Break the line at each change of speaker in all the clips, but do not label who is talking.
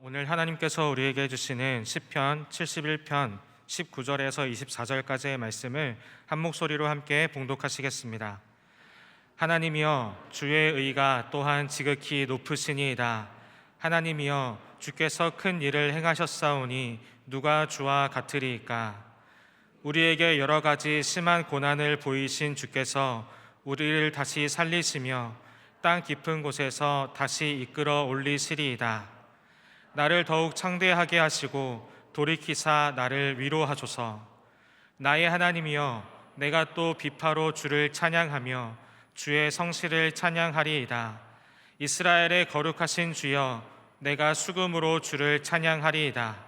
오늘 하나님께서 우리에게 주시는 시편 71편 19절에서 24절까지의 말씀을 한 목소리로 함께 봉독하시겠습니다. 하나님이여, 주의 의가 또한 지극히 높으시니이다. 하나님이여, 주께서 큰 일을 행하셨사오니 누가 주와 같으리이까. 우리에게 여러 가지 심한 고난을 보이신 주께서 우리를 다시 살리시며 땅 깊은 곳에서 다시 이끌어 올리시리이다. 나를 더욱 창대하게 하시고 돌이키사 나를 위로하소서. 나의 하나님이여, 내가 또 비파로 주를 찬양하며 주의 성실을 찬양하리이다. 이스라엘의 거룩하신 주여, 내가 수금으로 주를 찬양하리이다.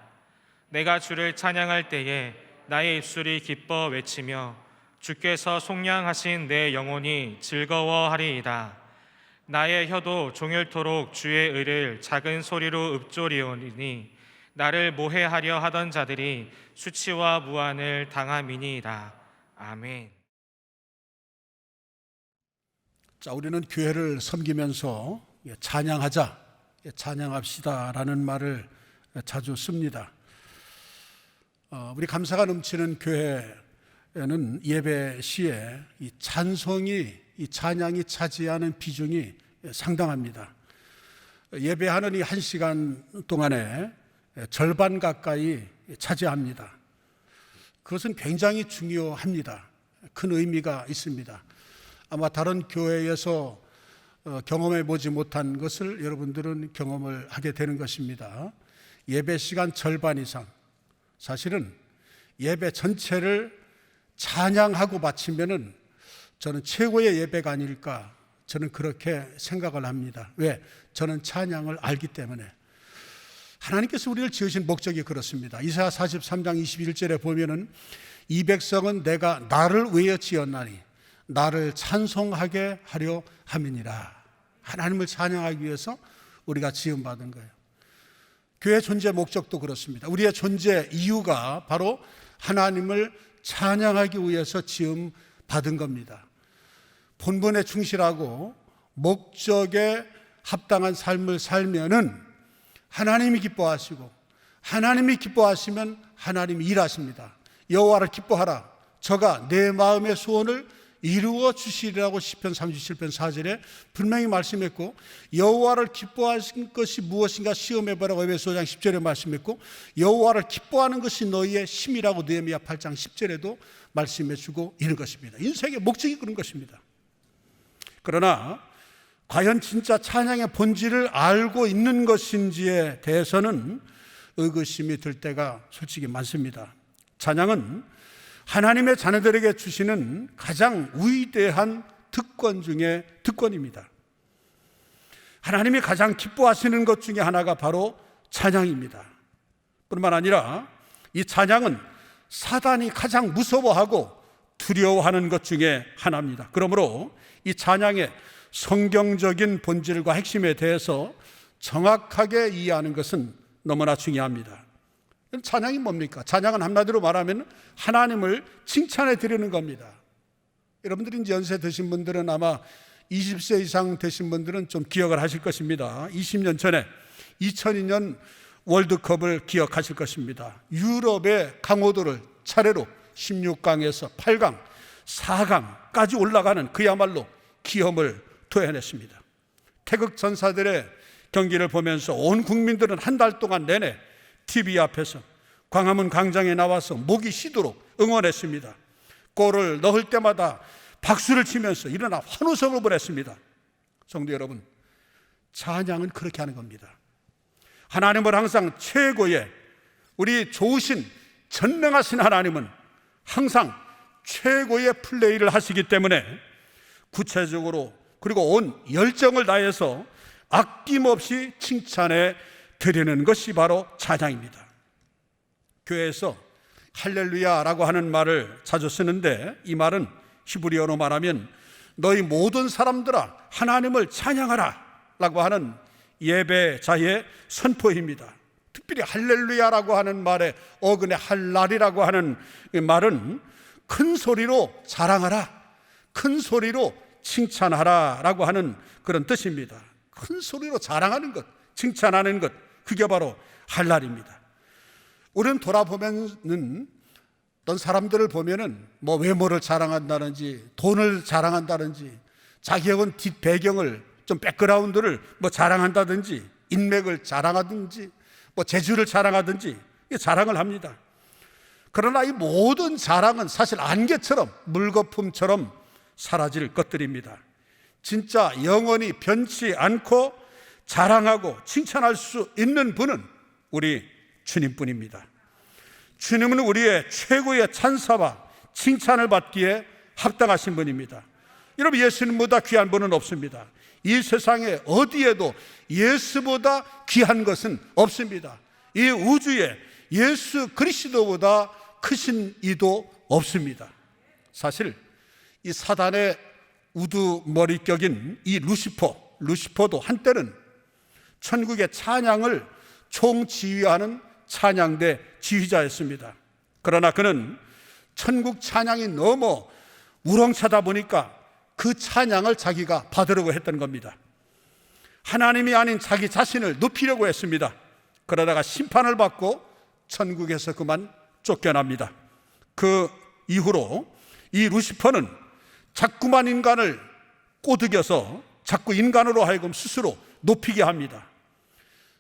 내가 주를 찬양할 때에 나의 입술이 기뻐 외치며 주께서 속량하신 내 영혼이 즐거워하리이다. 나의 혀도 종일토록 주의 의를 작은 소리로 읊조리오니 나를 모해하려 하던 자들이 수치와 무한을 당함이니이다. 아멘.
자, 우리는 교회를 섬기면서 찬양하자, 찬양합시다라는 말을 자주 씁니다. 우리 감사가 넘치는 교회는 예배 시에 이 찬송이, 이 찬양이 차지하는 비중이 상당합니다. 예배하는 이 1시간 동안에 절반 가까이 차지합니다. 그것은 굉장히 중요합니다. 큰 의미가 있습니다. 아마 다른 교회에서 경험해 보지 못한 것을 여러분들은 경험을 하게 되는 것입니다. 예배 시간 절반 이상, 사실은 예배 전체를 찬양하고 마치면은 저는 최고의 예배가 아닐까, 저는 그렇게 생각을 합니다. 왜? 저는 찬양을 알기 때문에. 하나님께서 우리를 지으신 목적이 그렇습니다. 이사야 43장 21절에 보면은 이 백성은 내가 나를 위하여 지었나니 나를 찬송하게 하려 함이니라. 하나님을 찬양하기 위해서 우리가 지음받은 거예요. 교회 존재 목적도 그렇습니다. 우리의 존재 이유가 바로 하나님을 찬양하기 위해서 지음받은 겁니다. 본분에 충실하고 목적에 합당한 삶을 살면은 하나님이 기뻐하시고, 하나님이 기뻐하시면 하나님이 일하십니다. 여호와를 기뻐하라, 저가 내 마음의 소원을 이루어 주시리라고 시편 37편 4절에 분명히 말씀했고, 여호와를 기뻐하신 것이 무엇인가 시험해보라고 에베소 5장 10절에 말씀했고, 여호와를 기뻐하는 것이 너희의 힘이라고 느헤미야 8장 10절에도 말씀해주고 있는 것입니다. 인생의 목적이 그런 것입니다. 그러나 과연 진짜 찬양의 본질을 알고 있는 것인지에 대해서는 의구심이 들 때가 솔직히 많습니다. 찬양은 하나님의 자녀들에게 주시는 가장 위대한 특권 중에 특권입니다. 하나님이 가장 기뻐하시는 것 중에 하나가 바로 찬양입니다. 뿐만 아니라 이 찬양은 사단이 가장 무서워하고 두려워하는 것 중에 하나입니다. 그러므로 이 찬양의 성경적인 본질과 핵심에 대해서 정확하게 이해하는 것은 너무나 중요합니다. 찬양이 뭡니까? 찬양은 한마디로 말하면 하나님을 칭찬해 드리는 겁니다. 여러분들이 이제 연세 드신 분들은 아마 20세 이상 되신 분들은 좀 기억을 하실 것입니다. 20년 전에 2002년 월드컵을 기억하실 것입니다. 유럽의 강호도를 차례로 16강에서 8강, 4강까지 올라가는 그야말로 기염을 토해냈습니다. 태극 전사들의 경기를 보면서 온 국민들은 한 달 동안 내내 TV 앞에서 광화문 광장에 나와서 목이 쉬도록 응원했습니다. 골을 넣을 때마다 박수를 치면서 일어나 환호성을 보냈습니다. 성도 여러분, 찬양은 그렇게 하는 겁니다. 하나님을 항상 최고의, 우리 좋으신 전능하신 하나님은 항상 최고의 플레이를 하시기 때문에 구체적으로 그리고 온 열정을 다해서 아낌없이 칭찬해 드리는 것이 바로 찬양입니다. 교회에서 할렐루야라고 하는 말을 자주 쓰는데, 이 말은 히브리어로 말하면 너희 모든 사람들아 하나님을 찬양하라 라고 하는 예배자의 선포입니다. 특별히 할렐루야라고 하는 말에 어근에 할랄이라고 하는 말은 큰 소리로 자랑하라, 큰 소리로 칭찬하라 라고 하는 그런 뜻입니다. 큰 소리로 자랑하는 것, 칭찬하는 것, 그게 바로 할랄입니다. 우리는 돌아보면은 어떤 사람들을 보면은 뭐 외모를 자랑한다든지 돈을 자랑한다든지 자기의 뒷 배경을 좀 백그라운드를 뭐 자랑한다든지 인맥을 자랑하든지 뭐 재주를 자랑하든지 자랑을 합니다. 그러나 이 모든 자랑은 사실 안개처럼 물거품처럼 사라질 것들입니다. 진짜 영원히 변치 않고 자랑하고 칭찬할 수 있는 분은 우리 주님뿐입니다. 주님은 우리의 최고의 찬사와 칭찬을 받기에 합당하신 분입니다. 여러분, 예수님보다 귀한 분은 없습니다. 이 세상에 어디에도 예수보다 귀한 것은 없습니다. 이 우주에 예수 그리스도보다 크신 이도 없습니다. 사실 이 사단의 우두머리격인 이 루시퍼도 한때는 천국의 찬양을 총지휘하는 찬양대 지휘자였습니다. 그러나 그는 천국 찬양이 너무 우렁차다 보니까 그 찬양을 자기가 받으려고 했던 겁니다. 하나님이 아닌 자기 자신을 높이려고 했습니다. 그러다가 심판을 받고 천국에서 그만 쫓겨납니다. 그 이후로 이 루시퍼는 자꾸만 인간을 꼬드겨서 자꾸 인간으로 하여금 스스로 높이게 합니다.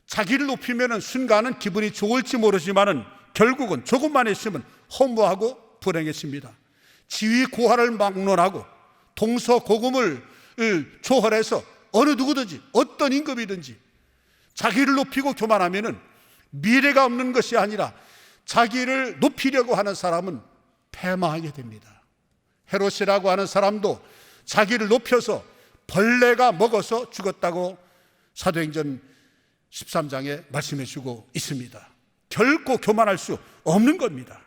자기를 높이면 순간은 기분이 좋을지 모르지만은 결국은 조금만 있으면 허무하고 불행해집니다. 지위 고하를 막론하고 동서고금을 조헐해서 어느 누구든지 어떤 임금이든지 자기를 높이고 교만하면은 미래가 없는 것이 아니라 자기를 높이려고 하는 사람은 패망하게 됩니다. 헤롯이라고 하는 사람도 자기를 높여서 벌레가 먹어서 죽었다고 사도행전 13장에 말씀해 주고 있습니다. 결코 교만할 수 없는 겁니다.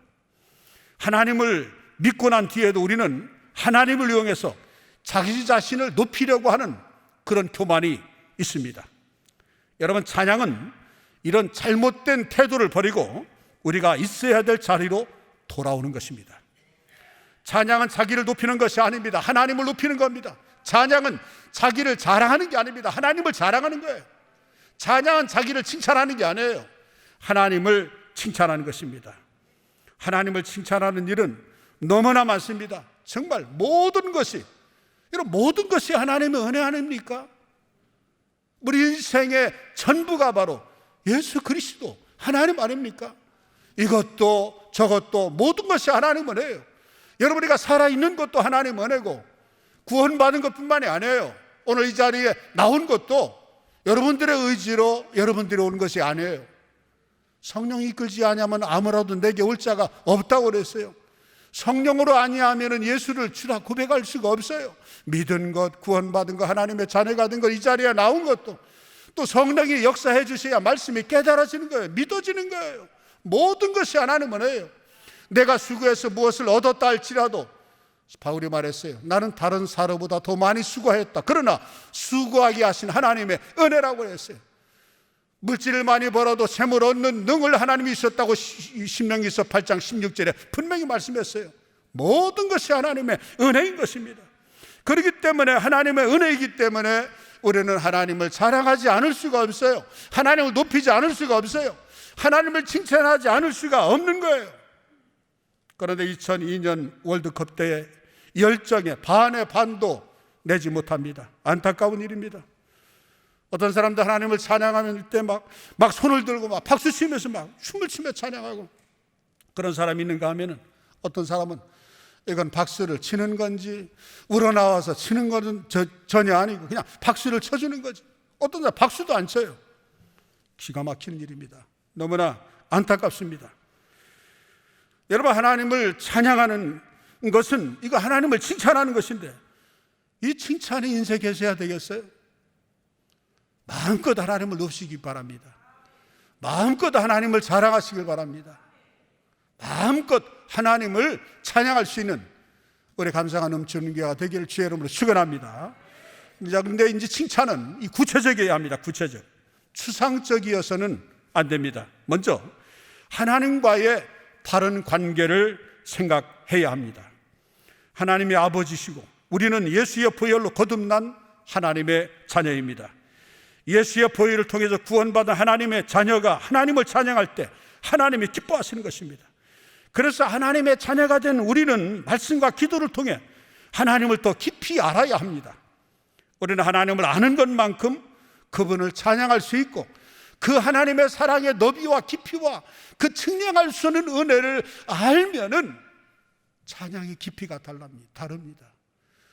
하나님을 믿고 난 뒤에도 우리는 하나님을 이용해서 자기 자신을 높이려고 하는 그런 교만이 있습니다. 여러분, 찬양은 이런 잘못된 태도를 버리고 우리가 있어야 될 자리로 돌아오는 것입니다. 찬양은 자기를 높이는 것이 아닙니다. 하나님을 높이는 겁니다. 찬양은 자기를 자랑하는 게 아닙니다. 하나님을 자랑하는 거예요. 찬양은 자기를 칭찬하는 게 아니에요. 하나님을 칭찬하는 것입니다. 하나님을 칭찬하는 일은 너무나 많습니다. 정말 모든 것이 하나님의 은혜 아닙니까? 우리 인생의 전부가 바로 예수 그리스도 하나님 아닙니까? 이것도 저것도 모든 것이 하나님 은혜예요. 여러분이가 살아있는 것도 하나님 은혜고 구원받은 것뿐만이 아니에요. 오늘 이 자리에 나온 것도 여러분들의 의지로 여러분들이 온 것이 아니에요. 성령이 이끌지 아니하면 아무라도 내게 올 자가 없다고 그랬어요. 성령으로 아니하면 예수를 주라 고백할 수가 없어요. 믿은 것, 구원받은 것, 하나님의 자녀가 된 것, 이 자리에 나온 것도 또 성령이 역사해 주셔야 말씀이 깨달아지는 거예요. 믿어지는 거예요. 모든 것이 하나님 은혜예요. 내가 수고해서 무엇을 얻었다 할지라도 바울이 말했어요. 나는 다른 사람보다 더 많이 수고했다. 그러나 수고하게 하신 하나님의 은혜라고 했어요. 물질을 많이 벌어도 샘을 얻는 능을 하나님이 있었다고 신명기서 8장 16절에 분명히 말씀했어요. 모든 것이 하나님의 은혜인 것입니다. 그렇기 때문에 하나님의 은혜이기 때문에 우리는 하나님을 자랑하지 않을 수가 없어요. 하나님을 높이지 않을 수가 없어요. 하나님을 칭찬하지 않을 수가 없는 거예요. 그런데 2002년 월드컵 때의 열정의 반의 반도 내지 못합니다. 안타까운 일입니다. 어떤 사람들 하나님을 찬양하면 이때 막 손을 들고 막 박수 치면서 막 춤을 추며 찬양하고 그런 사람이 있는가 하면은 어떤 사람은 이건 박수를 치는 건지 우러나와서 치는 것은 전혀 아니고 그냥 박수를 쳐주는 거지. 어떤 사람 박수도 안 쳐요. 기가 막히는 일입니다. 너무나 안타깝습니다. 여러분, 하나님을 찬양하는 것은 이거 하나님을 칭찬하는 것인데 이 칭찬이 인색해서야 되겠어요? 마음껏 하나님을 높이시기 바랍니다. 마음껏 하나님을 자랑하시길 바랍니다. 마음껏 하나님을 찬양할 수 있는 우리 감사가 넘치는 교회가 되기를 주의 이름으로 축원합니다. 그런데 이제 칭찬은 이 구체적이어야 합니다. 구체적. 추상적이어서는 안 됩니다. 먼저 하나님과의 바른 관계를 생각해야 합니다. 하나님의 아버지시고 우리는 예수의 보혈로 거듭난 하나님의 자녀입니다. 예수의 보혈을 통해서 구원받은 하나님의 자녀가 하나님을 찬양할 때 하나님이 기뻐하시는 것입니다. 그래서 하나님의 자녀가 된 우리는 말씀과 기도를 통해 하나님을 더 깊이 알아야 합니다. 우리는 하나님을 아는 것만큼 그분을 찬양할 수 있고, 그 하나님의 사랑의 너비와 깊이와 그 측량할 수 없는 은혜를 알면은 찬양의 깊이가 다릅니다.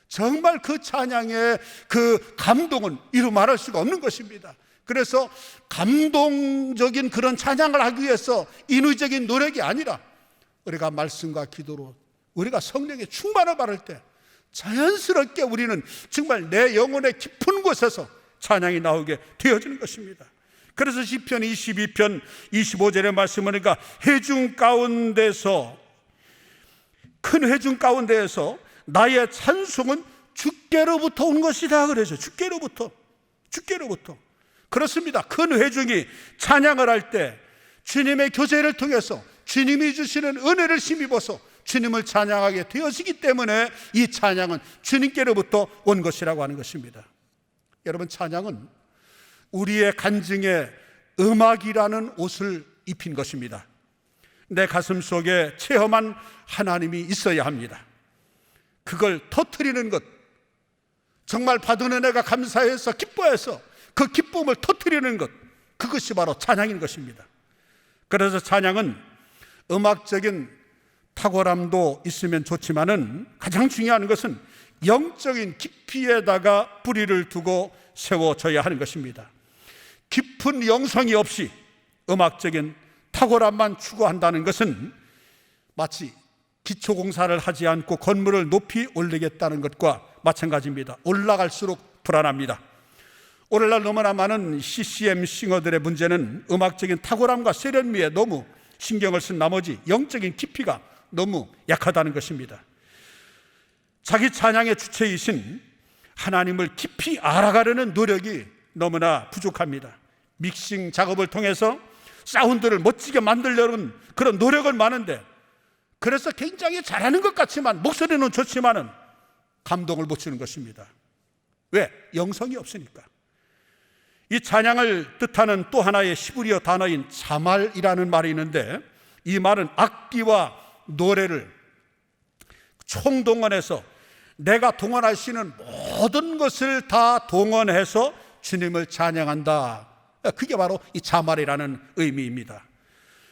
정말 그 찬양의 그 감동은 이루 말할 수가 없는 것입니다. 그래서 감동적인 그런 찬양을 하기 위해서 인위적인 노력이 아니라 우리가 말씀과 기도로 우리가 성령의 충만을 받을 때 자연스럽게 우리는 정말 내 영혼의 깊은 곳에서 찬양이 나오게 되어지는 것입니다. 그래서 시편 22편 25절의 말씀을 보니까 큰 회중 가운데에서 나의 찬송은 주께로부터 온 것이다 그러죠. 주께로부터. 그렇습니다. 큰 회중이 찬양을 할 때 주님의 교제를 통해서 주님이 주시는 은혜를 힘입어서 주님을 찬양하게 되어지기 때문에 이 찬양은 주님께로부터 온 것이라고 하는 것입니다. 여러분, 찬양은 우리의 간증에 음악이라는 옷을 입힌 것입니다. 내 가슴 속에 체험한 하나님이 있어야 합니다. 그걸 터뜨리는 것, 정말 받은 은혜가 감사해서 기뻐해서 그 기쁨을 터뜨리는 것, 그것이 바로 찬양인 것입니다. 그래서 찬양은 음악적인 탁월함도 있으면 좋지만은 가장 중요한 것은 영적인 깊이에다가 뿌리를 두고 세워져야 하는 것입니다. 깊은 영성이 없이 음악적인 탁월함만 추구한다는 것은 마치 기초공사를 하지 않고 건물을 높이 올리겠다는 것과 마찬가지입니다. 올라갈수록 불안합니다. 오늘날 너무나 많은 CCM 싱어들의 문제는 음악적인 탁월함과 세련미에 너무 신경을 쓴 나머지 영적인 깊이가 너무 약하다는 것입니다. 자기 찬양의 주체이신 하나님을 깊이 알아가려는 노력이 너무나 부족합니다. 믹싱 작업을 통해서 사운드를 멋지게 만들려는 그런 노력은 많은데, 그래서 굉장히 잘하는 것 같지만 목소리는 좋지만은 감동을 못 주는 것입니다. 왜? 영성이 없으니까. 이 찬양을 뜻하는 또 하나의 히브리어 단어인 자말이라는 말이 있는데, 이 말은 악기와 노래를 총동원해서 내가 동원할 수 있는 모든 것을 다 동원해서 주님을 찬양한다. 그게 바로 이 자말이라는 의미입니다.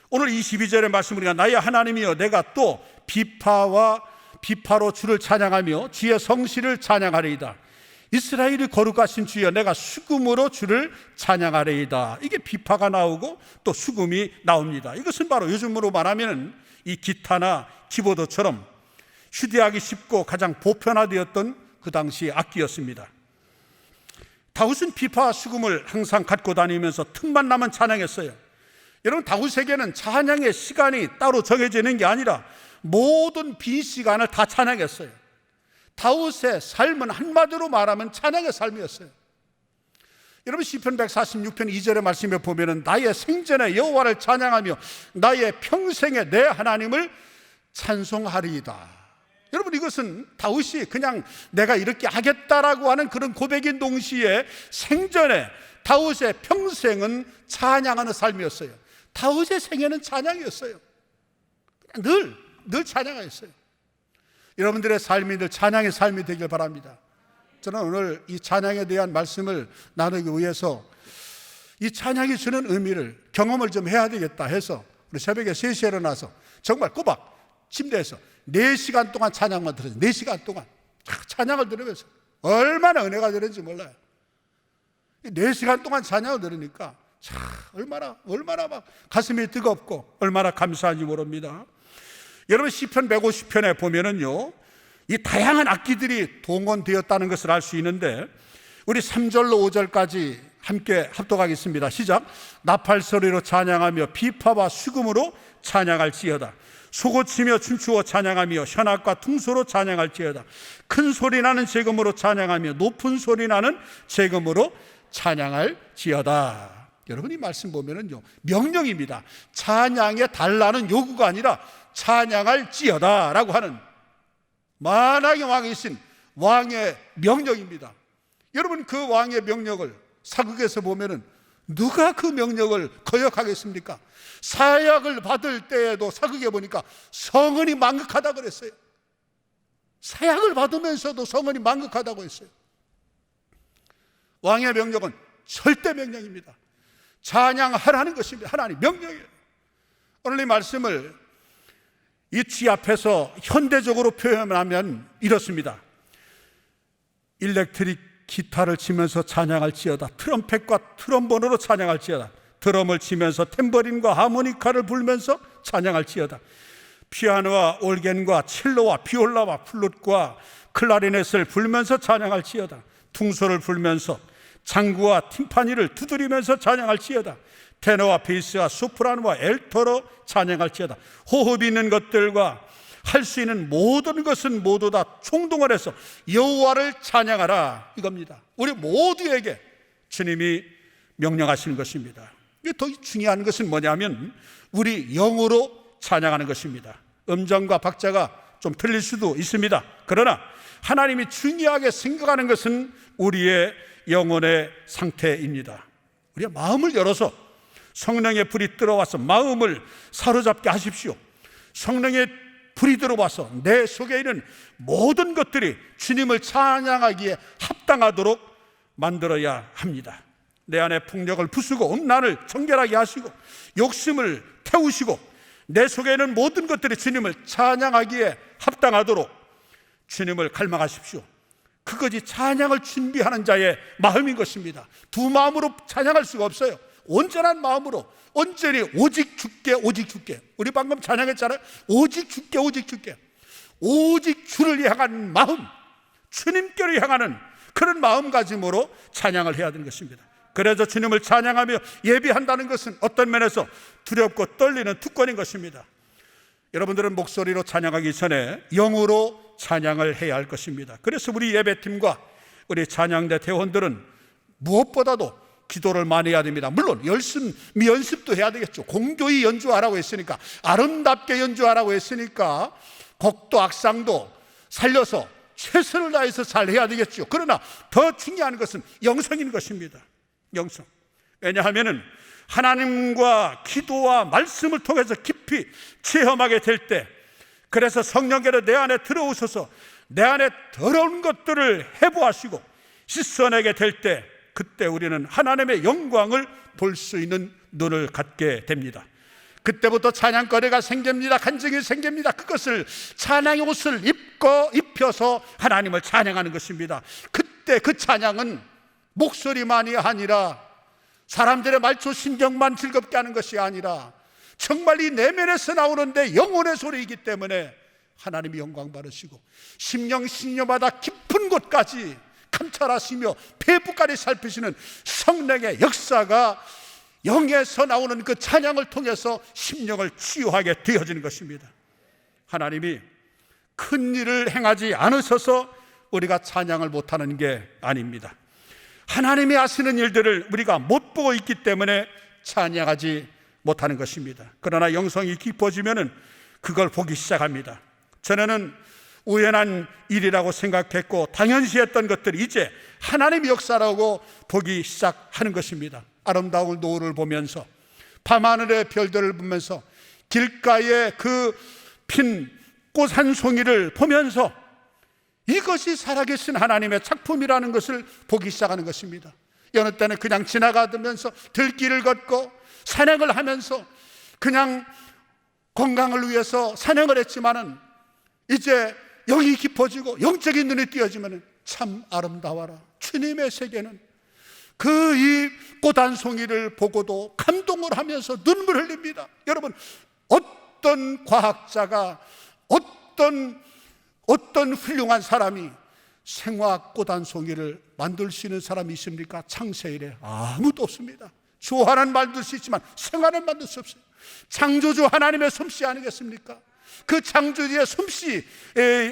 오늘 22절의 말씀 우리가 나의 하나님이여 내가 또 비파로 주를 찬양하며 주의 성실을 찬양하리이다. 이스라엘이 거룩하신 주여 내가 수금으로 주를 찬양하리이다. 이게 비파가 나오고 또 수금이 나옵니다. 이것은 바로 요즘으로 말하면 이 기타나 키보드처럼 휴대하기 쉽고 가장 보편화되었던 그 당시 악기였습니다. 다윗은 비파와 수금을 항상 갖고 다니면서 틈만 나면 찬양했어요. 여러분, 다윗에게는 찬양의 시간이 따로 정해지는 게 아니라 모든 빈 시간을 다 찬양했어요. 다윗의 삶은 한마디로 말하면 찬양의 삶이었어요. 여러분, 시편 146편 2절의 말씀에 보면은 나의 생전에 여호와를 찬양하며 나의 평생에 내 하나님을 찬송하리이다. 여러분, 이것은 다윗이 그냥 내가 이렇게 하겠다라고 하는 그런 고백인 동시에 생전에 다윗의 평생은 찬양하는 삶이었어요. 다윗의 생애는 찬양이었어요. 늘 찬양하였어요. 여러분들의 삶이 늘 찬양의 삶이 되길 바랍니다. 저는 오늘 이 찬양에 대한 말씀을 나누기 위해서 이 찬양이 주는 의미를 경험을 좀 해야 되겠다 해서 우리 새벽에 3시에 일어나서 정말 꼬박 침대에서 4시간 동안 찬양만 들었어요. 4시간 동안 찬양을 들으면서 얼마나 은혜가 되는지 몰라요. 4시간 동안 찬양을 들으니까 얼마나 막 가슴이 뜨겁고 얼마나 감사한지 모릅니다. 여러분, 시편 150편에 보면은요, 이 다양한 악기들이 동원되었다는 것을 알 수 있는데, 우리 3절로 5절까지 함께 합독하겠습니다. 시작. 나팔 소리로 찬양하며 비파와 수금으로 찬양할지어다. 소고치며 춤추어 찬양하며 현악과 퉁소로 찬양할지어다. 큰 소리 나는 제금으로 찬양하며 높은 소리 나는 제금으로 찬양할지어다. 여러분, 이 말씀 보면은요, 명령입니다. 찬양에 달라는 요구가 아니라 찬양할지어다 라고 하는 만왕의 왕이신 왕의 명령입니다. 여러분, 그 왕의 명령을 사극에서 보면은 누가 그 명령을 거역하겠습니까? 사약을 받을 때에도 사극에 보니까 성은이 망극하다 그랬어요. 사약을 받으면서도 성은이 망극하다고 했어요. 왕의 명령은 절대 명령입니다. 찬양하라는 것입니다. 하나님 명령이에요. 오늘 이 말씀을 이 취합해서 현대적으로 표현하면 이렇습니다. 일렉트릭 기타를 치면서 찬양할지어다. 트럼펫과 트럼본으로 찬양할지어다. 드럼을 치면서 탬버린과 하모니카를 불면서 찬양할지어다. 피아노와 올겐과 첼로와 비올라와 플룻과 클라리넷을 불면서 찬양할지어다. 퉁소를 불면서 장구와 팀파니를 두드리면서 찬양할지어다. 테너와 베이스와 소프라노와 엘토로 찬양할지어다. 호흡이 있는 것들과 할 수 있는 모든 것은 모두 다 총동을 해서 여호와를 찬양하라, 이겁니다. 우리 모두에게 주님이 명령하시는 것입니다. 더 중요한 것은 뭐냐면 우리 영으로 찬양하는 것입니다. 음정과 박자가 좀 틀릴 수도 있습니다. 그러나 하나님이 중요하게 생각하는 것은 우리의 영혼의 상태입니다. 우리가 마음을 열어서 성령의 불이 들어와서 마음을 사로잡게 하십시오. 성령의 불이 들어와서 내 속에 있는 모든 것들이 주님을 찬양하기에 합당하도록 만들어야 합니다. 내 안에 폭력을 부수고 음란을 정결하게 하시고 욕심을 태우시고 내 속에 있는 모든 것들이 주님을 찬양하기에 합당하도록 주님을 갈망하십시오. 그것이 찬양을 준비하는 자의 마음인 것입니다. 두 마음으로 찬양할 수가 없어요. 온전한 마음으로 온전히 오직 주께 오직 주께. 우리 방금 찬양했잖아요. 오직 주께 오직 주께. 오직 주를 향한 마음, 주님께로 향하는 그런 마음가짐으로 찬양을 해야 되는 것입니다. 그래서 주님을 찬양하며 예비한다는 것은 어떤 면에서 두렵고 떨리는 특권인 것입니다. 여러분들은 목소리로 찬양하기 전에 영으로 찬양을 해야 할 것입니다. 그래서 우리 예배팀과 우리 찬양대 대원들은 무엇보다도 기도를 많이 해야 됩니다. 물론 연습도 해야 되겠죠. 공교히 연주하라고 했으니까, 아름답게 연주하라고 했으니까 곡도 악상도 살려서 최선을 다해서 잘 해야 되겠죠. 그러나 더 중요한 것은 영성인 것입니다. 영성. 왜냐하면 하나님과 기도와 말씀을 통해서 깊이 체험하게 될 때, 그래서 성령께서 내 안에 들어오셔서 내 안에 더러운 것들을 해부하시고 씻어내게 될 때, 그때 우리는 하나님의 영광을 볼 수 있는 눈을 갖게 됩니다. 그때부터 찬양거리가 생깁니다. 간증이 생깁니다. 그것을 찬양의 옷을 입혀서 하나님을 찬양하는 것입니다. 그때 그 찬양은 목소리만이 아니라 사람들의 말초 신경만 즐겁게 하는 것이 아니라 정말 이 내면에서 나오는데 영혼의 소리이기 때문에 하나님이 영광 받으시고 심령 신녀마다 깊은 곳까지 감찰하시며 폐부까지 살피시는 성령의 역사가 영에서 나오는 그 찬양을 통해서 심령을 치유하게 되어지는 것입니다. 하나님이 큰 일을 행하지 않으셔서 우리가 찬양을 못하는 게 아닙니다. 하나님이 하시는 일들을 우리가 못 보고 있기 때문에 찬양하지 못하는 것입니다. 그러나 영성이 깊어지면은 그걸 보기 시작합니다. 전에는 우연한 일이라고 생각했고 당연시했던 것들이 이제 하나님의 역사라고 보기 시작하는 것입니다. 아름다운 노을을 보면서 밤하늘의 별들을 보면서 길가에 그 핀 꽃 한 송이를 보면서 이것이 살아계신 하나님의 작품이라는 것을 보기 시작하는 것입니다. 여느 때는 그냥 지나가면서 들길을 걷고 산행을 하면서 그냥 건강을 위해서 산행을 했지만은 이제 영이 깊어지고 영적인 눈이 띄어지면 참 아름다워라. 주님의 세계는 그 이 꽃 한 송이를 보고도 감동을 하면서 눈물 흘립니다. 여러분, 어떤 과학자가 어떤 훌륭한 사람이 생화 꽃 한 송이를 만들 수 있는 사람이 있습니까? 창세일에 아무도 없습니다. 조화는 만들 수 있지만 생화는 만들 수 없어요. 창조주 하나님의 솜씨 아니겠습니까? 그 창조주의 솜씨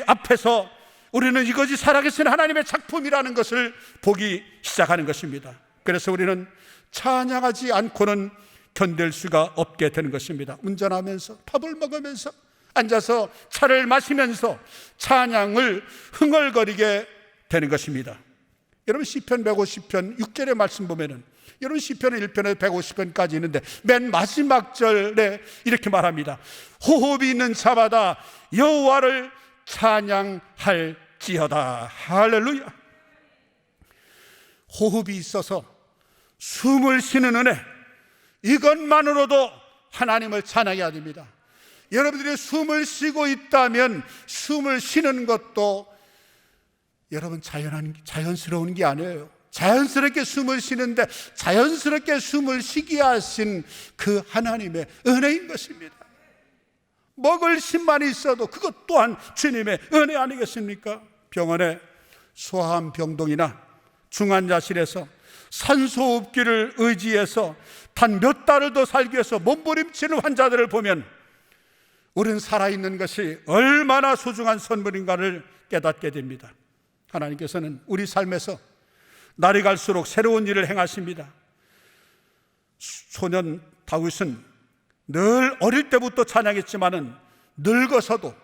앞에서 우리는 이것이 살아계신 하나님의 작품이라는 것을 보기 시작하는 것입니다. 그래서 우리는 찬양하지 않고는 견딜 수가 없게 되는 것입니다. 운전하면서 밥을 먹으면서 앉아서 차를 마시면서 찬양을 흥얼거리게 되는 것입니다. 여러분 시편 150편 6절의 말씀 보면은 여러분 시편은 1편에서 150편까지 있는데 맨 마지막 절에 이렇게 말합니다. 호흡이 있는 자마다 여호와를 찬양할지어다. 할렐루야. 호흡이 있어서 숨을 쉬는 은혜, 이것만으로도 하나님을 찬양해야 됩니다. 여러분들이 숨을 쉬고 있다면 숨을 쉬는 것도 여러분 자연스러운 게 아니에요. 자연스럽게 숨을 쉬는데 자연스럽게 숨을 쉬게 하신 그 하나님의 은혜인 것입니다. 먹을 힘만 있어도 그것 또한 주님의 은혜 아니겠습니까? 병원에 소아암 병동이나 중환자실에서 산소호흡기를 의지해서 단 몇 달을 더 살기 위해서 몸부림치는 환자들을 보면 우리는 살아있는 것이 얼마나 소중한 선물인가를 깨닫게 됩니다. 하나님께서는 우리 삶에서 날이 갈수록 새로운 일을 행하십니다. 소년 다윗은 늘 어릴 때부터 찬양했지만은 늙어서도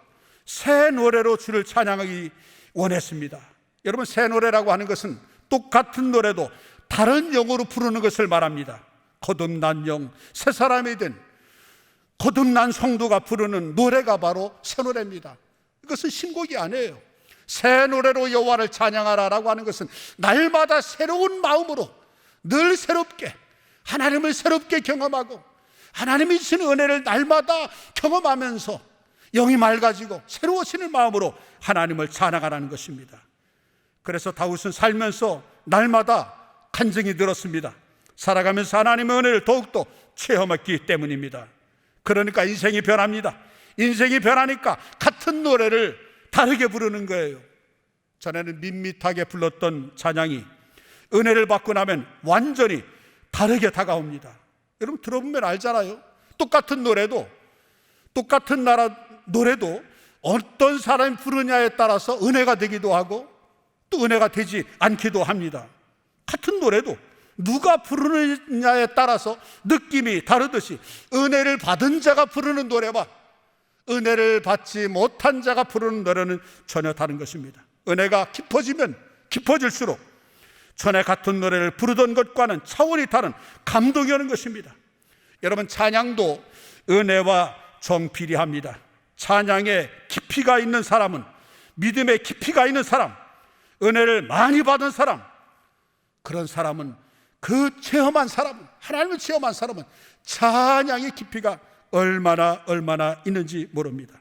새 노래로 주를 찬양하기 원했습니다. 여러분, 새 노래라고 하는 것은 똑같은 노래도 다른 영어로 부르는 것을 말합니다. 거듭난 영, 새 사람이 된 거듭난 성도가 부르는 노래가 바로 새 노래입니다. 이것은 신곡이 아니에요. 새 노래로 여호와를 찬양하라라고 하는 것은 날마다 새로운 마음으로 늘 새롭게 하나님을 새롭게 경험하고 하나님이 주시는 은혜를 날마다 경험하면서 영이 맑아지고 새로워지는 마음으로 하나님을 찬양하라는 것입니다. 그래서 다윗은 살면서 날마다 간증이 늘었습니다. 살아가면서 하나님의 은혜를 더욱더 체험했기 때문입니다. 그러니까 인생이 변합니다. 인생이 변하니까 같은 노래를 다르게 부르는 거예요. 전에는 밋밋하게 불렀던 찬양이 은혜를 받고 나면 완전히 다르게 다가옵니다. 여러분 들어보면 알잖아요. 똑같은 노래도 똑같은 나라 노래도 어떤 사람이 부르냐에 따라서 은혜가 되기도 하고 또 은혜가 되지 않기도 합니다. 같은 노래도 누가 부르느냐에 따라서 느낌이 다르듯이 은혜를 받은 자가 부르는 노래와 은혜를 받지 못한 자가 부르는 노래는 전혀 다른 것입니다. 은혜가 깊어지면 깊어질수록 전에 같은 노래를 부르던 것과는 차원이 다른 감동이 오는 것입니다. 여러분, 찬양도 은혜와 정비례합니다. 찬양에 깊이가 있는 사람은, 믿음에 깊이가 있는 사람, 은혜를 많이 받은 사람, 그런 사람은, 그 체험한 사람은, 하나님을 체험한 사람은 찬양의 깊이가 얼마나 있는지 모릅니다.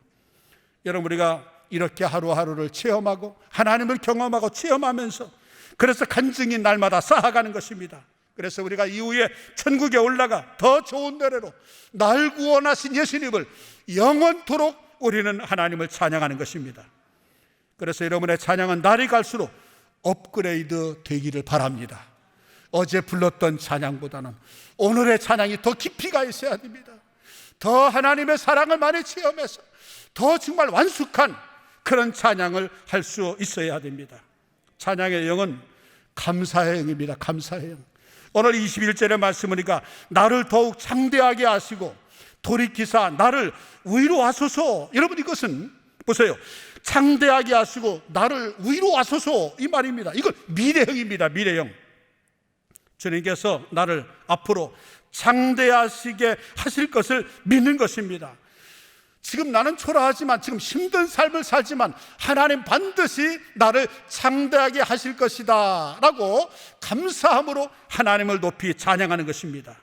여러분, 우리가 이렇게 하루하루를 체험하고 하나님을 경험하고 체험하면서 그래서 간증이 날마다 쌓아가는 것입니다. 그래서 우리가 이후에 천국에 올라가 더 좋은 노래로 날 구원하신 예수님을 영원토록 우리는 하나님을 찬양하는 것입니다. 그래서 여러분의 찬양은 날이 갈수록 업그레이드 되기를 바랍니다. 어제 불렀던 찬양보다는 오늘의 찬양이 더 깊이가 있어야 됩니다. 더 하나님의 사랑을 많이 체험해서 더 정말 완숙한 그런 찬양을 할 수 있어야 됩니다. 찬양의 영은 감사의 영입니다. 감사의 영. 오늘 21절의 말씀이니까 나를 더욱 창대하게 하시고 돌이키사 나를 위로하소서. 여러분, 이것은 보세요. 창대하게 하시고 나를 위로하소서, 이 말입니다. 이건 미래형입니다. 미래형. 주님께서 나를 앞으로 창대하시게 하실 것을 믿는 것입니다. 지금 나는 초라하지만, 지금 힘든 삶을 살지만 하나님 반드시 나를 창대하게 하실 것이다 라고 감사함으로 하나님을 높이 찬양하는 것입니다.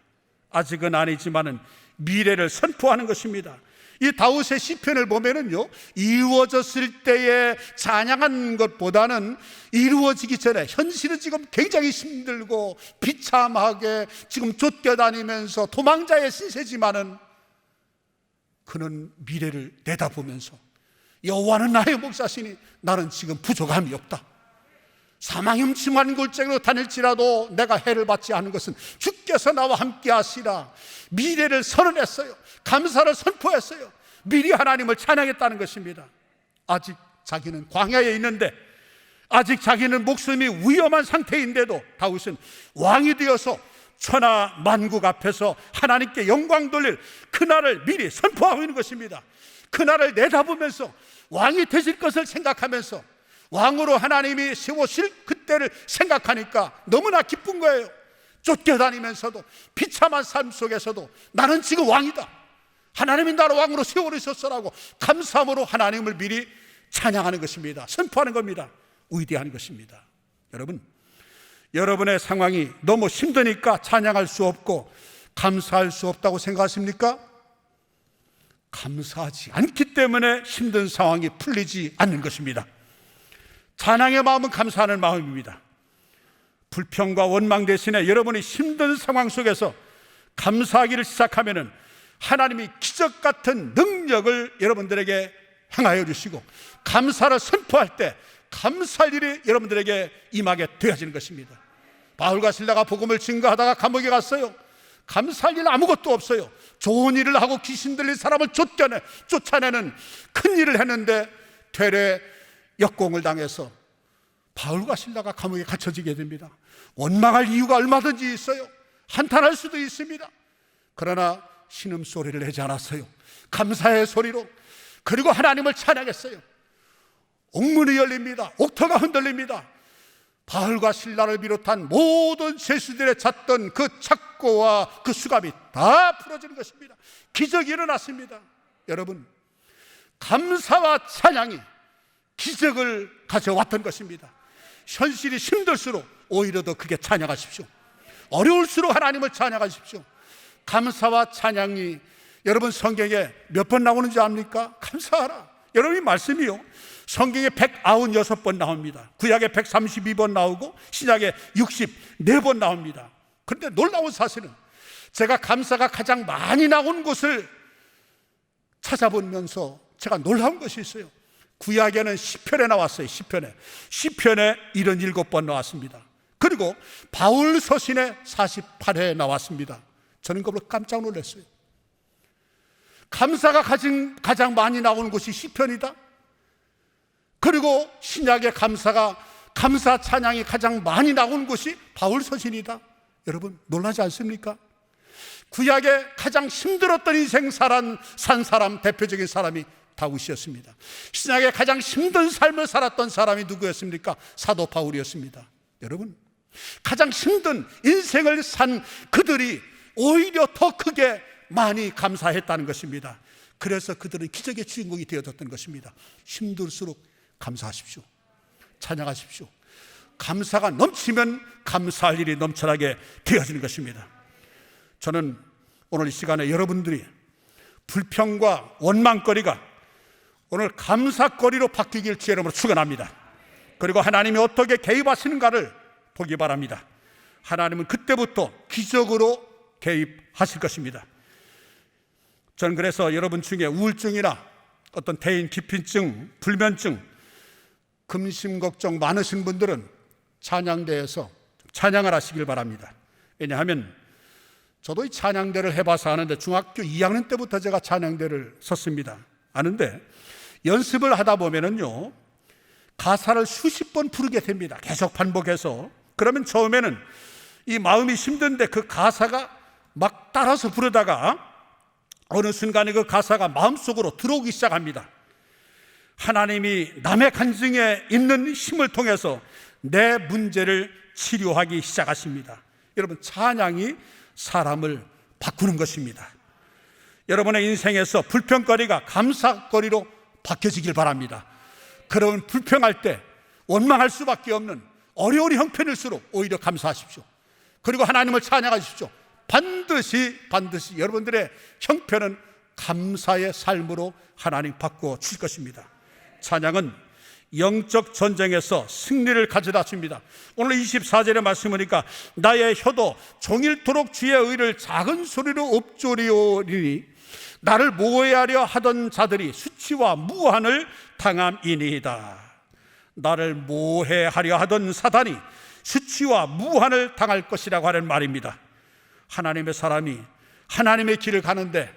아직은 아니지만은 미래를 선포하는 것입니다. 이 다윗의 시편을 보면은요, 이루어졌을 때에 찬양한 것보다는 이루어지기 전에, 현실은 지금 굉장히 힘들고 비참하게 지금 쫓겨다니면서 도망자의 신세지만은 그는 미래를 내다보면서 여호와는 나의 목자시니 나는 지금 부족함이 없다. 사망의 음침한 골짜기로 다닐지라도 내가 해를 받지 않은 것은 주께서 나와 함께 하시라. 미래를 선언했어요. 감사를 선포했어요. 미리 하나님을 찬양했다는 것입니다. 아직 자기는 광야에 있는데, 아직 자기는 목숨이 위험한 상태인데도 다윗은 왕이 되어서 천하 만국 앞에서 하나님께 영광 돌릴 그날을 미리 선포하고 있는 것입니다. 그날을 내다보면서 왕이 되실 것을 생각하면서 왕으로 하나님이 세우실 그 그때를 생각하니까 너무나 기쁜 거예요. 쫓겨다니면서도 비참한 삶 속에서도 나는 지금 왕이다, 하나님이 나를 왕으로 세워주셨어라고 감사함으로 하나님을 미리 찬양하는 것입니다. 선포하는 겁니다. 위대한 것입니다. 여러분, 여러분의 상황이 너무 힘드니까 찬양할 수 없고 감사할 수 없다고 생각하십니까? 감사하지 않기 때문에 힘든 상황이 풀리지 않는 것입니다. 찬양의 마음은 감사하는 마음입니다. 불평과 원망 대신에 여러분이 힘든 상황 속에서 감사하기를 시작하면은 하나님이 기적 같은 능력을 여러분들에게 행하여 주시고 감사를 선포할 때 감사할 일이 여러분들에게 임하게 되어지는 것입니다. 바울과 실라가 복음을 증거하다가 감옥에 갔어요. 감사할 일 아무것도 없어요. 좋은 일을 하고 귀신 들린 사람을 쫓아내는 큰 일을 했는데 되레 역공을 당해서 바울과 실라가 감옥에 갇혀지게 됩니다. 원망할 이유가 얼마든지 있어요. 한탄할 수도 있습니다. 그러나 신음소리를 내지 않았어요. 감사의 소리로. 그리고 하나님을 찬양했어요. 옥문이 열립니다. 옥터가 흔들립니다. 바울과 실라를 비롯한 모든 죄수들의 잤던 그 착고와 그 수갑이 다 풀어지는 것입니다. 기적이 일어났습니다. 여러분, 감사와 찬양이 기적을 가져왔던 것입니다. 현실이 힘들수록 오히려 더 크게 찬양하십시오. 어려울수록 하나님을 찬양하십시오. 감사와 찬양이 여러분 성경에 몇 번 나오는지 압니까? 감사하라. 여러분, 이 말씀이요, 성경에 196번 나옵니다. 구약에 132번 나오고 신약에 64번 나옵니다. 그런데 놀라운 사실은 제가 감사가 가장 많이 나온 곳을 찾아보면서 제가 놀라운 것이 있어요. 구약에는 시편에 나왔어요. 시편에 77번 나왔습니다. 그리고 바울 서신에 48회 나왔습니다. 저는 그걸로 깜짝 놀랐어요. 감사가 가장 많이 나오는 곳이 시편이다. 그리고 신약의 감사 찬양이 가장 많이 나온 곳이 바울 서신이다. 여러분, 놀라지 않습니까? 구약에 가장 힘들었던 인생 산 사람, 대표적인 사람이 다윗이었습니다. 신약에 가장 힘든 삶을 살았던 사람이 누구였습니까? 사도 바울이었습니다. 여러분, 가장 힘든 인생을 산 그들이 오히려 더 크게 많이 감사했다는 것입니다. 그래서 그들은 기적의 주인공이 되어졌던 것입니다. 힘들수록 감사하십시오. 찬양하십시오. 감사가 넘치면 감사할 일이 넘쳐나게 되어지는 것입니다. 저는 오늘 이 시간에 여러분들이 불평과 원망거리가 오늘 감사거리로 바뀌길 주의 이름으로 축원합니다. 그리고 하나님이 어떻게 개입하시는가를 보기 바랍니다. 하나님은 그때부터 기적으로 개입하실 것입니다. 저는 그래서 여러분 중에 우울증이나 어떤 대인 기피증, 불면증, 근심 걱정 많으신 분들은 찬양대에서 찬양을 하시길 바랍니다. 왜냐하면 저도 이 찬양대를 해봐서 아는데 중학교 2학년 때부터 제가 찬양대를 섰습니다. 아는데 연습을 하다 보면은요, 가사를 수십 번 부르게 됩니다. 계속 반복해서. 그러면 처음에는 이 마음이 힘든데 그 가사가 막 따라서 부르다가 어느 순간에 그 가사가 마음속으로 들어오기 시작합니다. 하나님이 남의 간증에 있는 힘을 통해서 내 문제를 치료하기 시작하십니다. 여러분, 찬양이 사람을 바꾸는 것입니다. 여러분의 인생에서 불평거리가 감사거리로 바뀌어지길 바랍니다. 그러면 불평할 때 원망할 수밖에 없는 어려운 형편일수록 오히려 감사하십시오. 그리고 하나님을 찬양하십시오. 반드시 여러분들의 형편은 감사의 삶으로 하나님 바꾸어 주실 것입니다. 찬양은 영적 전쟁에서 승리를 가져다 줍니다. 오늘 24절의 말씀 보니까 나의 혀도 종일토록 주의 의를 작은 소리로 읊조리오리니 나를 모해하려 하던 자들이 수치와 무한을 당함이니이다. 나를 모해하려 하던 사단이 수치와 무한을 당할 것이라고 하는 말입니다. 하나님의 사람이 하나님의 길을 가는데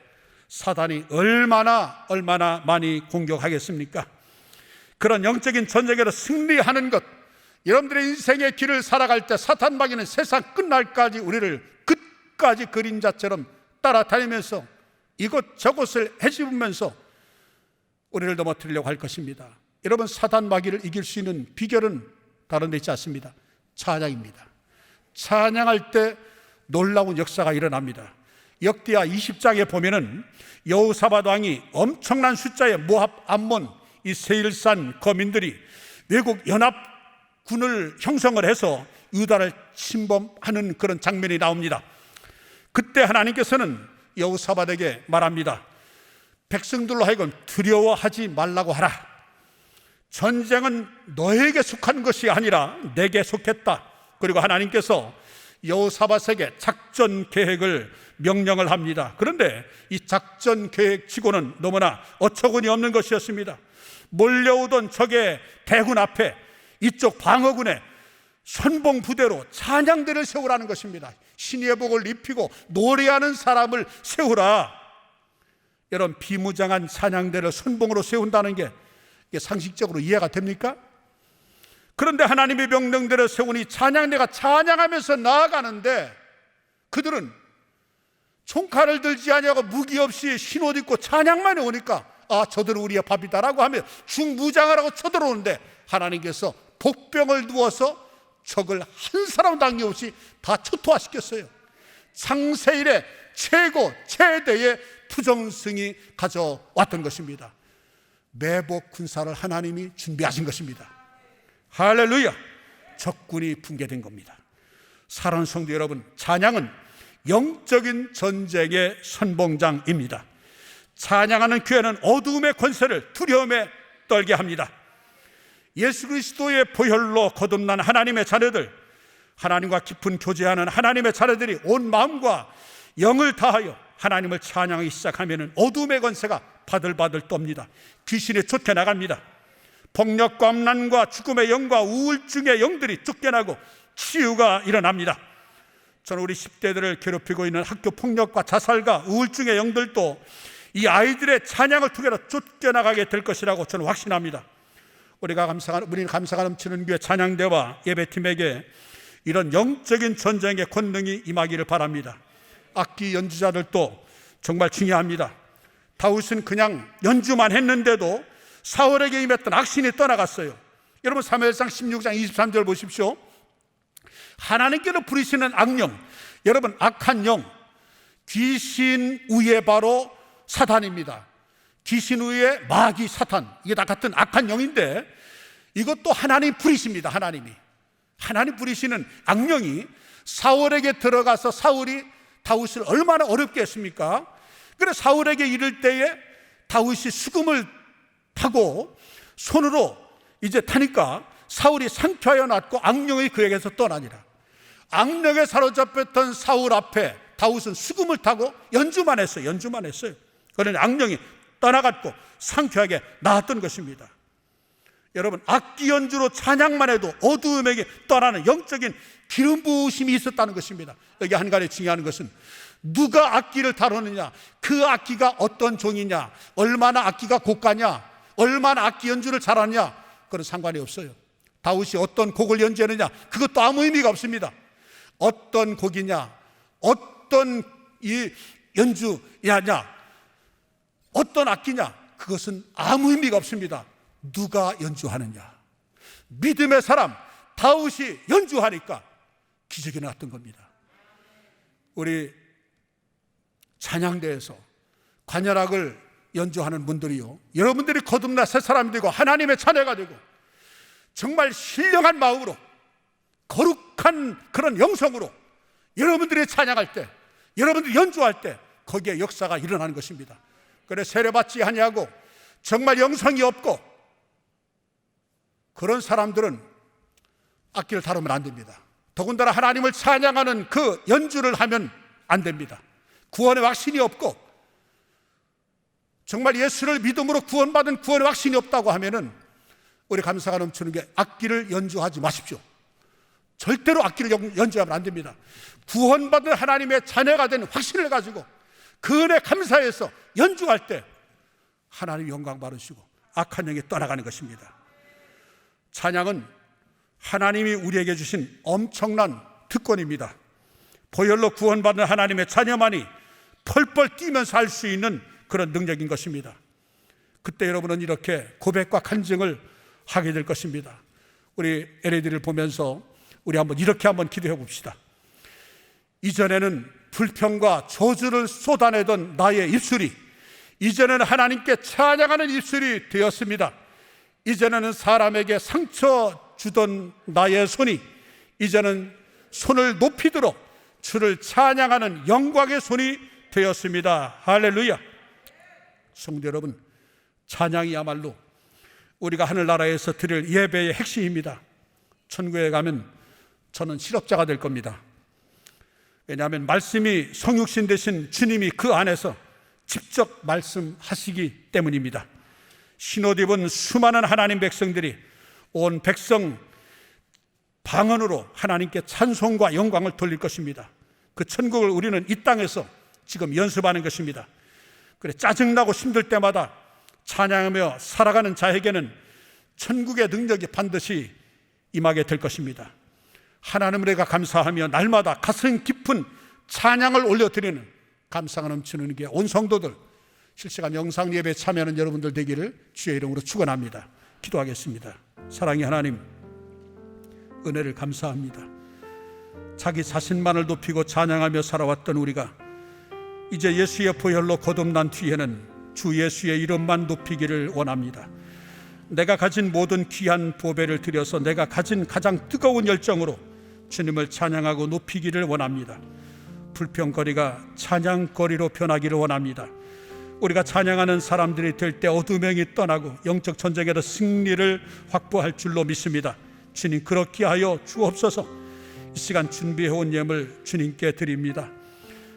사단이 얼마나 많이 공격하겠습니까? 그런 영적인 전쟁에서 승리하는 것, 여러분들의 인생의 길을 살아갈 때 사탄 마귀는 세상 끝날까지 우리를 끝까지 그림자처럼 따라다니면서 이것저것을 헤집으면서 우리를 넘어뜨리려고 할 것입니다. 여러분, 사단 마귀를 이길 수 있는 비결은 다른 데 있지 않습니다. 찬양입니다. 찬양할 때 놀라운 역사가 일어납니다. 역대하 20장에 보면은 여호사밧 왕이 엄청난 숫자의 모압, 암몬, 이 세일산 거민들이 외국 연합군을 형성을 해서 유다를 침범하는 그런 장면이 나옵니다. 그때 하나님께서는 여호사밧에게 말합니다. 백성들로 하여금 두려워하지 말라고 하라. 전쟁은 너에게 속한 것이 아니라 내게 속했다. 그리고 하나님께서 여호사밧에게 작전 계획을 명령을 합니다. 그런데 이 작전 계획치고는 너무나 어처구니 없는 것이었습니다. 몰려오던 적의 대군 앞에 이쪽 방어군에 선봉 부대로 찬양대를 세우라는 것입니다. 신의 복을 입히고 노래하는 사람을 세우라. 이런 비무장한 찬양대를 선봉으로 세운다는 게 이게 상식적으로 이해가 됩니까? 그런데 하나님의 명령대로 세우니 찬양대가 찬양하면서 나아가는데 그들은 총칼을 들지 아니하고 무기 없이 흰옷 입고 찬양만 해오니까 저들은 우리의 밥이다라고 하며 중무장을 하고 쳐들어오는데 하나님께서 복병을 두어서 적을 한 사람 남김없이 다 초토화시켰어요. 창세 이래 최고 최대의 투정승이 가져왔던 것입니다. 매복 군사를 하나님이 준비하신 것입니다. 할렐루야. 적군이 붕괴된 겁니다. 사랑하는 성도 여러분, 찬양은 영적인 전쟁의 선봉장입니다. 찬양하는 교회는 어두움의 권세를 두려움에 떨게 합니다. 예수 그리스도의 보혈로 거듭난 하나님의 자녀들, 하나님과 깊은 교제하는 하나님의 자녀들이 온 마음과 영을 다하여 하나님을 찬양하기 시작하면 어두움의 권세가 바들바들 떱니다. 귀신이 쫓겨나갑니다. 폭력과 암난과 죽음의 영과 우울증의 영들이 쫓겨나고 치유가 일어납니다. 저는 우리 10대들을 괴롭히고 있는 학교 폭력과 자살과 우울증의 영들도 이 아이들의 찬양을 통해 쫓겨나가게 될 것이라고 저는 확신합니다. 우리는 감사가 넘치는 교회 찬양대와 예배팀에게 이런 영적인 전쟁의 권능이 임하기를 바랍니다. 악기 연주자들도 정말 중요합니다. 다윗은 그냥 연주만 했는데도 사울에게 임했던 악신이 떠나갔어요. 여러분 사무엘상 16장 23절 보십시오. 하나님께로 부르시는 악령, 여러분 악한 영, 귀신 위에 바로 사탄입니다. 귀신 위에 마귀 사탄, 이게 다 같은 악한 영인데 이것도 하나님 부리십니다. 하나님 부리시는 악령이 사울에게 들어가서 사울이 다윗을 얼마나 어렵게 했습니까? 그래서 사울에게 이를 때에 다윗이 수금을 타고 손으로 이제 타니까 사울이 상쾌하여 낫고 악령이 그에게서 떠나니라. 악령에 사로잡혔던 사울 앞에 다윗은 수금을 타고 연주만 했어요. 그러나 악령이 떠나갔고 상쾌하게 나았던 것입니다. 여러분 악기 연주로 찬양만 해도 어두움에게 떠나는 영적인 기름 부으심이 있었다는 것입니다. 여기 한 가지 중요한 것은 누가 악기를 다루느냐, 그 악기가 어떤 종이냐, 얼마나 악기가 고가냐, 얼마나 악기 연주를 잘하느냐, 그런 상관이 없어요. 다윗이 어떤 곡을 연주했느냐, 그것도 아무 의미가 없습니다. 어떤 곡이냐, 어떤 이 연주야냐, 어떤 악기냐, 그것은 아무 의미가 없습니다. 누가 연주하느냐. 믿음의 사람 다윗이 연주하니까 기적이 났던 겁니다. 우리 찬양대에서 관현악을 연주하는 분들이요, 여러분들이 거듭나 새 사람이 되고 하나님의 자녀가 되고 정말 신령한 마음으로 거룩한 그런 영성으로 여러분들이 찬양할 때, 여러분들이 연주할 때 거기에 역사가 일어나는 것입니다. 그래 세례받지 아니하고 정말 영성이 없고 그런 사람들은 악기를 다루면 안 됩니다. 더군다나 하나님을 찬양하는 그 연주를 하면 안 됩니다. 구원의 확신이 없고 정말 예수를 믿음으로 구원받은 구원의 확신이 없다고 하면은 우리 감사가 넘치는 게 악기를 연주하지 마십시오. 절대로 악기를 연주하면 안 됩니다. 구원받은 하나님의 자녀가 된 확신을 가지고 그 은혜 감사해서 연주할 때 하나님 영광 받으시고 악한 영이 떠나가는 것입니다. 찬양은 하나님이 우리에게 주신 엄청난 특권입니다. 보혈로 구원받은 하나님의 자녀만이 펄펄 뛰면서 할 수 있는 그런 능력인 것입니다. 그때 여러분은 이렇게 고백과 간증을 하게 될 것입니다. 우리 LED를 보면서 우리 이렇게 한번 기도해 봅시다. 이전에는 불평과 저주를 쏟아내던 나의 입술이 이제는 하나님께 찬양하는 입술이 되었습니다. 이제는 사람에게 상처 주던 나의 손이 이제는 손을 높이 들어 주를 찬양하는 영광의 손이 되었습니다. 할렐루야. 성도 여러분, 찬양이야말로 우리가 하늘나라에서 드릴 예배의 핵심입니다. 천국에 가면 저는 실업자가 될 겁니다. 왜냐하면 말씀이 성육신 되신 주님이 그 안에서 직접 말씀하시기 때문입니다. 신옷 입은 수많은 하나님 백성들이 온 백성 방언으로 하나님께 찬송과 영광을 돌릴 것입니다. 그 천국을 우리는 이 땅에서 지금 연습하는 것입니다. 그래, 짜증나고 힘들 때마다 찬양하며 살아가는 자에게는 천국의 능력이 반드시 임하게 될 것입니다. 하나님을 내가 감사하며 날마다 가슴 깊은 찬양을 올려드리는 감사가 넘치는 게 온 성도들, 실시간 영상 예배에 참여하는 여러분들 되기를 주의 이름으로 축원합니다. 기도하겠습니다. 사랑의 하나님, 은혜를 감사합니다. 자기 자신만을 높이고 찬양하며 살아왔던 우리가 이제 예수의 보혈로 거듭난 뒤에는 주 예수의 이름만 높이기를 원합니다. 내가 가진 모든 귀한 보배를 들여서 내가 가진 가장 뜨거운 열정으로 주님을 찬양하고 높이기를 원합니다. 불평거리가 찬양거리로 변하기를 원합니다. 우리가 찬양하는 사람들이 될 때 어두명이 떠나고 영적 전쟁에서 승리를 확보할 줄로 믿습니다. 주님, 그렇게 하여 주옵소서. 이 시간 준비해온 예물 주님께 드립니다.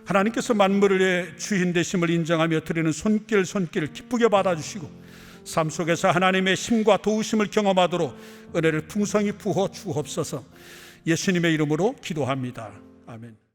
하나님께서 만물의 주인 되심을 인정하며 드리는 손길을 기쁘게 받아주시고 삶 속에서 하나님의 힘과 도우심을 경험하도록 은혜를 풍성히 부어 주옵소서. 예수님의 이름으로 기도합니다. 아멘.